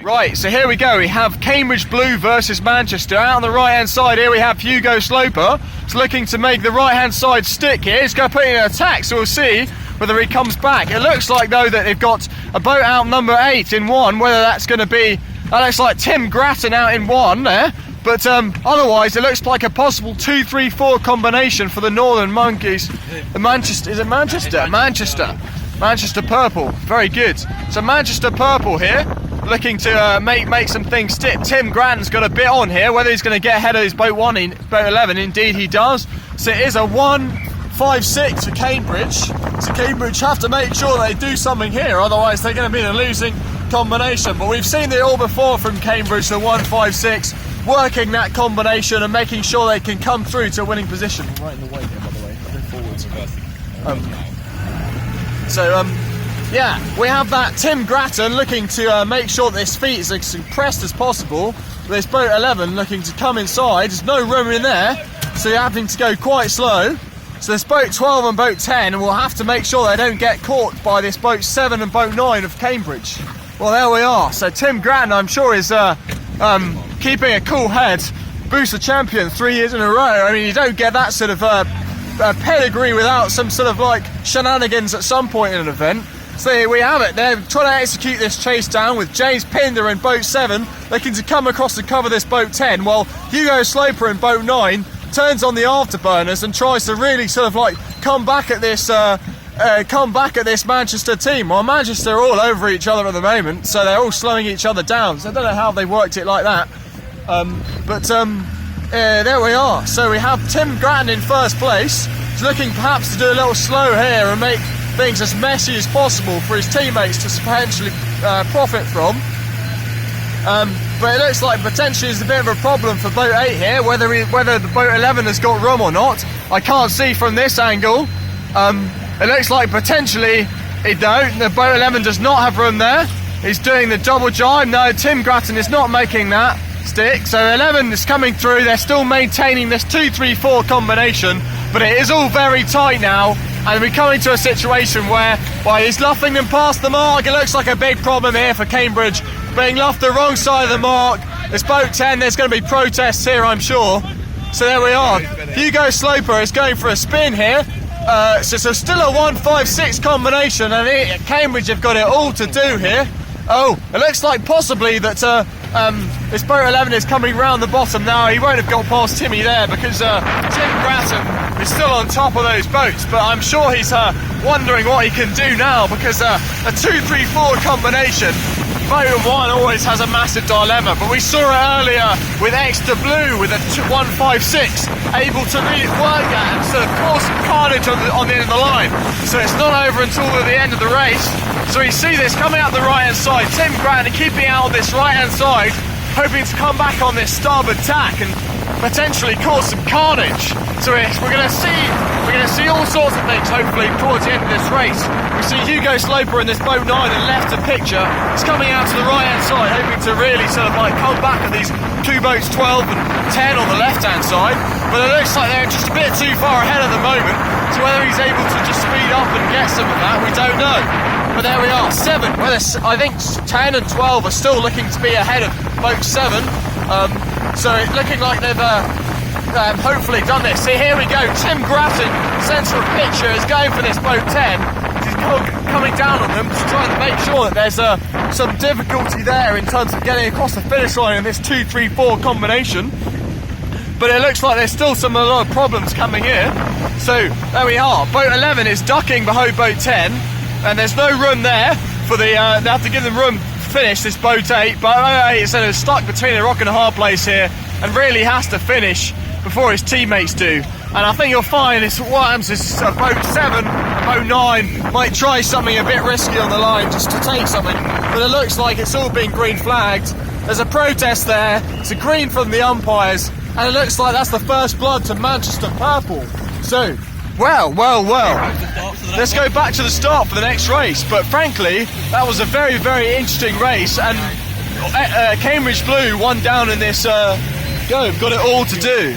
Right, so here we go. We have Cambridge Blue versus Manchester. Out on the right-hand side here we have Hugo Sloper. He's looking to make the right-hand side stick here. He's going to put in an attack, so we'll see whether he comes back. It looks like, though, that they've got a boat out number 8 in 1. Whether that's going to be... That looks like Tim Grattan out in 1 there. But otherwise, it looks like a possible 2-3-4 combination for the Northern Monkeys. Manchester, is it Manchester? Manchester Purple. Very good. So Manchester Purple here, looking to make some things stick. Tim Grattan's got a bit on here. Whether he's going to get ahead of his boat 11, indeed he does. So it is a 1-5-6 for Cambridge. So Cambridge have to make sure they do something here, otherwise they're going to be in a losing combination. But we've seen it all before from Cambridge, the 1-5-6. Working that combination and making sure they can come through to a winning position. I'm right in the way here, by the way. I'm forwards. Yeah, we have that Tim Grattan looking to make sure that this feet is as compressed as possible. This boat 11 looking to come inside. There's no room in there, so you're having to go quite slow. So this boat 12 and boat 10 will have to make sure they don't get caught by this boat 7 and boat 9 of Cambridge. Well, there we are. So Tim Grattan, I'm sure, is keeping a cool head. Booster champion 3 years in a row. I mean, you don't get that sort of pedigree without some sort of like shenanigans at some point in an event. So here we have it. They're trying to execute this chase down with James Pinder in boat 7 looking to come across and cover this boat 10, while Hugo Sloper in boat 9 turns on the afterburners and tries to really sort of like come back at this Manchester team. Well, Manchester are all over each other at the moment, so they're all slowing each other down. So I don't know how they worked it like that. There we are. So we have Tim Grattan in first place. He's looking perhaps to do a little slow here and make things as messy as possible for his teammates to potentially profit from. But it looks like potentially is a bit of a problem for boat 8 here, whether the boat 11 has got room or not. I can't see from this angle. It looks like potentially the boat 11 does not have room there. He's doing the double jibe. No, Tim Grattan is not making that stick. So 11 is coming through. They're still maintaining this 2-3-4 combination, but it is all very tight now. And we're coming to a situation where he's luffing them past the mark. It looks like a big problem here for Cambridge, being luffed the wrong side of the mark. It's boat 10. There's going to be protests here, I'm sure. So there we are. Hugo Sloper is going for a spin here. So still a 1-5-6 combination, and Cambridge have got it all to do here. Oh, it looks like possibly that this boat 11 is coming round the bottom now. He won't have got past Timmy there because Tim Grattan is still on top of those boats, but I'm sure he's wondering what he can do now because a 2-3-4 combination, boat 1 always has a massive dilemma, but we saw it earlier with Exeter Blue with a 1-5-6 able to really work that and sort of cause some carnage on the end of the line. So it's not over until the end of the race. So you see this coming out the right hand side, Tim Grattan keeping out on this right hand side, hoping to come back on this starboard tack and potentially cause some carnage. So we're going to see all sorts of things hopefully towards the end of this race. We see Hugo Sloper in this boat 9 and left of picture. He's coming out to the right hand side, hoping to really sort of like come back at these two boats 12 and 10 on the left hand side. But it looks like they're just a bit too far ahead at the moment. So whether he's able to just speed up and get some of that, we don't know. But there we are, 7. Well, I think 10 and 12 are still looking to be ahead of boat 7. So it's looking like they've hopefully done this. See, here we go. Tim Grattan, centre of picture, is going for this boat 10. He's coming down on them to try and make sure that there's some difficulty there in terms of getting across the finish line in this 2-3-4 combination. But it looks like there's still a lot of problems coming here. So there we are. Boat 11 is ducking behind boat 10. And there's no room there for they have to give them room to finish this boat 8, but boat 8 is sort of stuck between a rock and a hard place here and really has to finish before his teammates do. And I think you'll find what happens is boat 7, boat 9 might try something a bit risky on the line just to take something, but it looks like it's all been green flagged. There's a protest there, it's a green from the umpires, and it looks like that's the first blood to Manchester Purple. So, well. Let's go back to the start for the next race. But frankly, that was a very, very interesting race. And Cambridge Blue won down in this got it all to do.